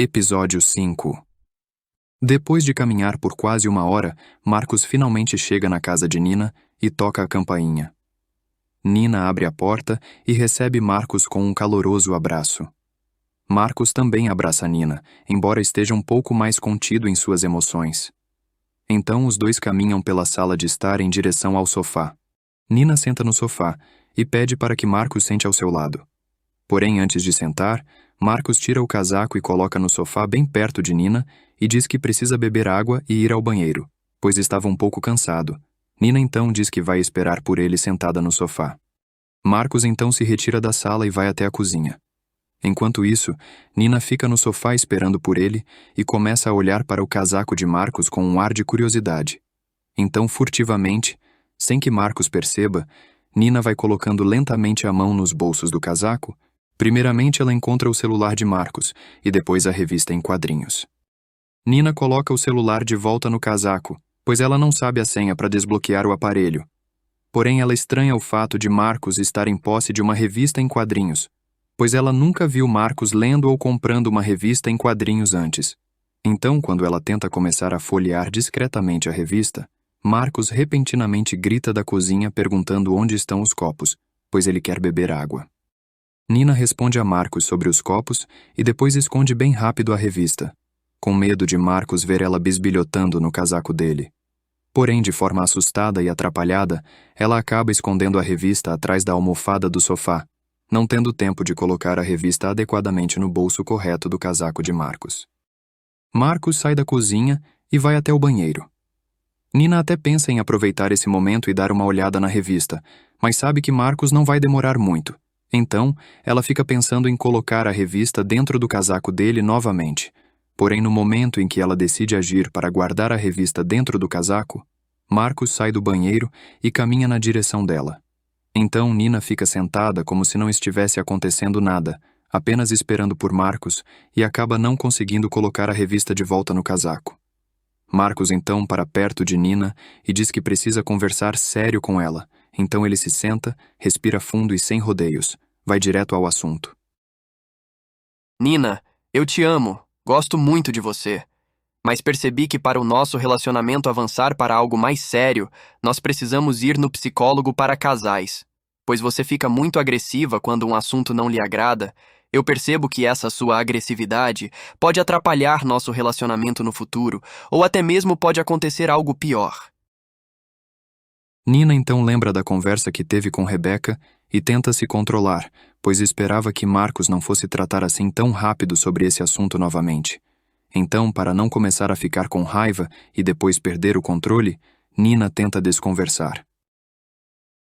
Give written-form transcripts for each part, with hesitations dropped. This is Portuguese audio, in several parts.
Episódio 5. Depois de caminhar por quase 1 hora, Marcos finalmente chega na casa de Nina e toca a campainha. Nina abre a porta e recebe Marcos com um caloroso abraço. Marcos também abraça Nina, embora esteja um pouco mais contido em suas emoções. Então os dois caminham pela sala de estar em direção ao sofá. Nina senta no sofá e pede para que Marcos sente ao seu lado. Porém, antes de sentar, Marcos tira o casaco e coloca no sofá bem perto de Nina e diz que precisa beber água e ir ao banheiro, pois estava um pouco cansado. Nina então diz que vai esperar por ele sentada no sofá. Marcos então se retira da sala e vai até a cozinha. Enquanto isso, Nina fica no sofá esperando por ele e começa a olhar para o casaco de Marcos com um ar de curiosidade. Então, furtivamente, sem que Marcos perceba, Nina vai colocando lentamente a mão nos bolsos do casaco. Primeiramente, ela encontra o celular de Marcos e depois a revista em quadrinhos. Nina coloca o celular de volta no casaco, pois ela não sabe a senha para desbloquear o aparelho. Porém, ela estranha o fato de Marcos estar em posse de uma revista em quadrinhos, pois ela nunca viu Marcos lendo ou comprando uma revista em quadrinhos antes. Então, quando ela tenta começar a folhear discretamente a revista, Marcos repentinamente grita da cozinha perguntando onde estão os copos, pois ele quer beber água. Nina responde a Marcos sobre os copos e depois esconde bem rápido a revista, com medo de Marcos ver ela bisbilhotando no casaco dele. Porém, de forma assustada e atrapalhada, ela acaba escondendo a revista atrás da almofada do sofá, não tendo tempo de colocar a revista adequadamente no bolso correto do casaco de Marcos. Marcos sai da cozinha e vai até o banheiro. Nina até pensa em aproveitar esse momento e dar uma olhada na revista, mas sabe que Marcos não vai demorar muito. Então, ela fica pensando em colocar a revista dentro do casaco dele novamente. Porém, no momento em que ela decide agir para guardar a revista dentro do casaco, Marcos sai do banheiro e caminha na direção dela. Então, Nina fica sentada como se não estivesse acontecendo nada, apenas esperando por Marcos, e acaba não conseguindo colocar a revista de volta no casaco. Marcos então para perto de Nina e diz que precisa conversar sério com ela. Então ele se senta, respira fundo e sem rodeios, vai direto ao assunto. Nina, eu te amo, gosto muito de você. Mas percebi que para o nosso relacionamento avançar para algo mais sério, nós precisamos ir no psicólogo para casais. Pois você fica muito agressiva quando um assunto não lhe agrada. Eu percebo que essa sua agressividade pode atrapalhar nosso relacionamento no futuro, ou até mesmo pode acontecer algo pior. Nina então lembra da conversa que teve com Rebeca e tenta se controlar, pois esperava que Marcos não fosse tratar assim tão rápido sobre esse assunto novamente. Então, para não começar a ficar com raiva e depois perder o controle, Nina tenta desconversar.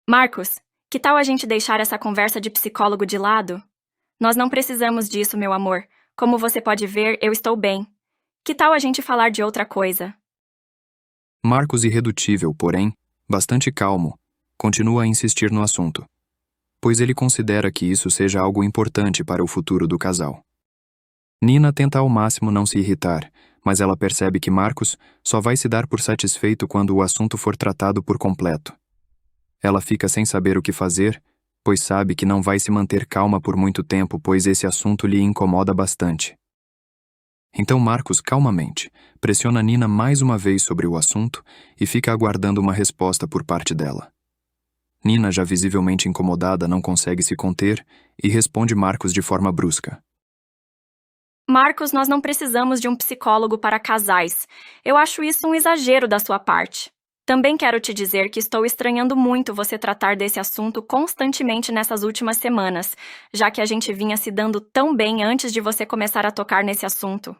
Marcos, que tal a gente deixar essa conversa de psicólogo de lado? Nós não precisamos disso, meu amor. Como você pode ver, eu estou bem. Que tal a gente falar de outra coisa? Marcos, irredutível, porém, bastante calmo, continua a insistir no assunto, pois ele considera que isso seja algo importante para o futuro do casal. Nina tenta ao máximo não se irritar, mas ela percebe que Marcos só vai se dar por satisfeito quando o assunto for tratado por completo. Ela fica sem saber o que fazer, pois sabe que não vai se manter calma por muito tempo, pois esse assunto lhe incomoda bastante. Então Marcos, calmamente, pressiona Nina mais uma vez sobre o assunto e fica aguardando uma resposta por parte dela. Nina, já visivelmente incomodada, não consegue se conter e responde Marcos de forma brusca. Marcos, nós não precisamos de um psicólogo para casais. Eu acho isso um exagero da sua parte. Também quero te dizer que estou estranhando muito você tratar desse assunto constantemente nessas últimas semanas, já que a gente vinha se dando tão bem antes de você começar a tocar nesse assunto.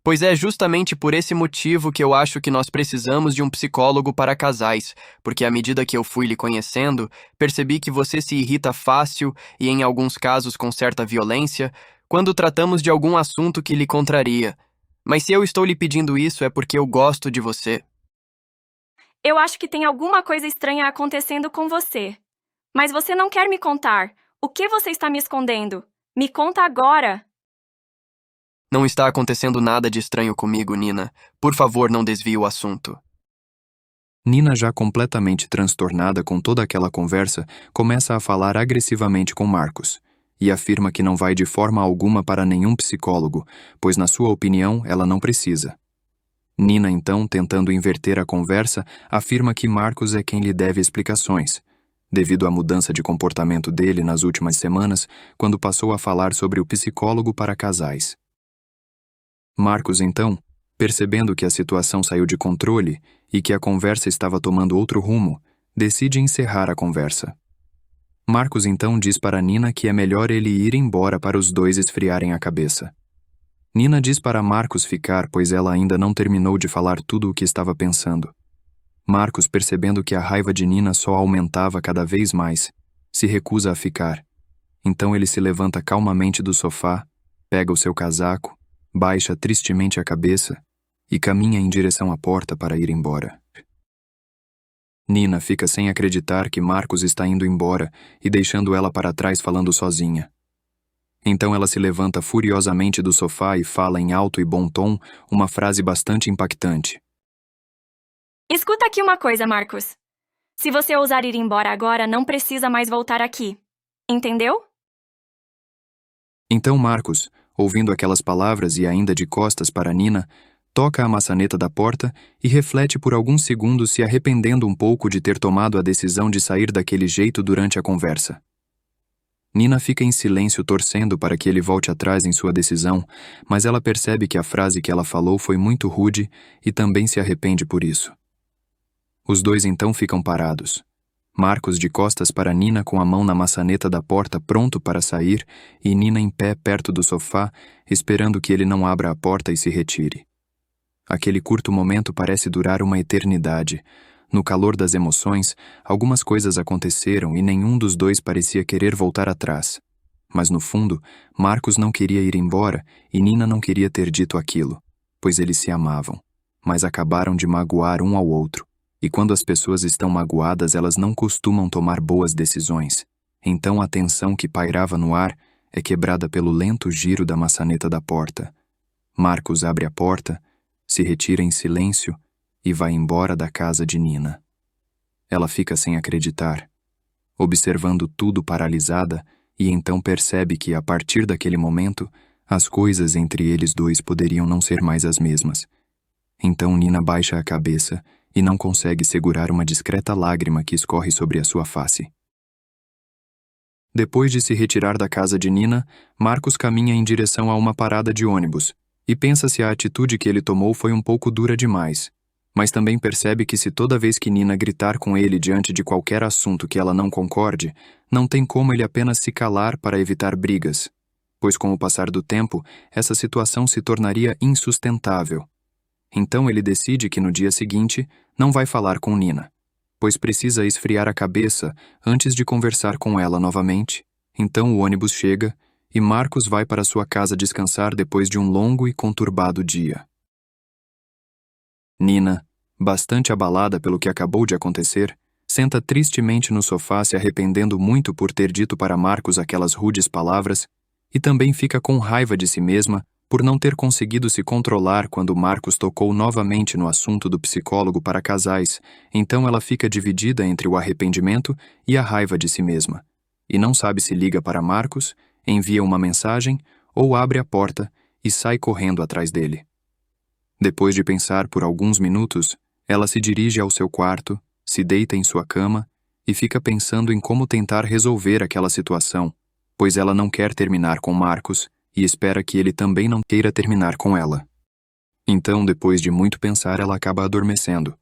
Pois é justamente por esse motivo que eu acho que nós precisamos de um psicólogo para casais, porque à medida que eu fui lhe conhecendo, percebi que você se irrita fácil e em alguns casos com certa violência, quando tratamos de algum assunto que lhe contraria. Mas se eu estou lhe pedindo isso é porque eu gosto de você. Eu acho que tem alguma coisa estranha acontecendo com você. Mas você não quer me contar. O que você está me escondendo? Me conta agora! Não está acontecendo nada de estranho comigo, Nina. Por favor, não desvie o assunto. Nina, já completamente transtornada com toda aquela conversa, começa a falar agressivamente com Marcos. e afirma que não vai de forma alguma para nenhum psicólogo, pois na sua opinião ela não precisa. Nina, então, tentando inverter a conversa, afirma que Marcos é quem lhe deve explicações, devido à mudança de comportamento dele nas últimas semanas, quando passou a falar sobre o psicólogo para casais. Marcos, então, percebendo que a situação saiu de controle e que a conversa estava tomando outro rumo, decide encerrar a conversa. Marcos então diz para Nina que é melhor ele ir embora para os dois esfriarem a cabeça. Nina diz para Marcos ficar, pois ela ainda não terminou de falar tudo o que estava pensando. Marcos, percebendo que a raiva de Nina só aumentava cada vez mais, se recusa a ficar. Então ele se levanta calmamente do sofá, pega o seu casaco, baixa tristemente a cabeça e caminha em direção à porta para ir embora. Nina fica sem acreditar que Marcos está indo embora e deixando ela para trás falando sozinha. Então ela se levanta furiosamente do sofá e fala em alto e bom tom uma frase bastante impactante. Escuta aqui uma coisa, Marcos. Se você ousar ir embora agora, não precisa mais voltar aqui. Entendeu? Então Marcos, ouvindo aquelas palavras e ainda de costas para Nina, toca a maçaneta da porta e reflete por alguns segundos, se arrependendo um pouco de ter tomado a decisão de sair daquele jeito durante a conversa. Nina fica em silêncio torcendo para que ele volte atrás em sua decisão, mas ela percebe que a frase que ela falou foi muito rude e também se arrepende por isso. Os dois então ficam parados. Marcos de costas para Nina com a mão na maçaneta da porta pronto para sair e Nina em pé perto do sofá, esperando que ele não abra a porta e se retire. Aquele curto momento parece durar uma eternidade. No calor das emoções, algumas coisas aconteceram e nenhum dos dois parecia querer voltar atrás. Mas no fundo, Marcos não queria ir embora e Nina não queria ter dito aquilo, pois eles se amavam, mas acabaram de magoar um ao outro. E quando as pessoas estão magoadas, elas não costumam tomar boas decisões. Então a tensão que pairava no ar é quebrada pelo lento giro da maçaneta da porta. Marcos abre a porta, se retira em silêncio e vai embora da casa de Nina. Ela fica sem acreditar, observando tudo paralisada, e então percebe que, a partir daquele momento, as coisas entre eles dois poderiam não ser mais as mesmas. Então Nina baixa a cabeça e não consegue segurar uma discreta lágrima que escorre sobre a sua face. Depois de se retirar da casa de Nina, Marcos caminha em direção a uma parada de ônibus, e pensa se a atitude que ele tomou foi um pouco dura demais. Mas também percebe que, se toda vez que Nina gritar com ele diante de qualquer assunto que ela não concorde, não tem como ele apenas se calar para evitar brigas, pois com o passar do tempo, essa situação se tornaria insustentável. Então ele decide que no dia seguinte não vai falar com Nina, pois precisa esfriar a cabeça antes de conversar com ela novamente. Então o ônibus chega e Marcos vai para sua casa descansar depois de um longo e conturbado dia. Nina, bastante abalada pelo que acabou de acontecer, senta tristemente no sofá, se arrependendo muito por ter dito para Marcos aquelas rudes palavras, e também fica com raiva de si mesma por não ter conseguido se controlar quando Marcos tocou novamente no assunto do psicólogo para casais. Então ela fica dividida entre o arrependimento e a raiva de si mesma, e não sabe se liga para Marcos, envia uma mensagem ou abre a porta e sai correndo atrás dele. Depois de pensar por alguns minutos, ela se dirige ao seu quarto, se deita em sua cama e fica pensando em como tentar resolver aquela situação, pois ela não quer terminar com Marcos e espera que ele também não queira terminar com ela. Então, depois de muito pensar, ela acaba adormecendo,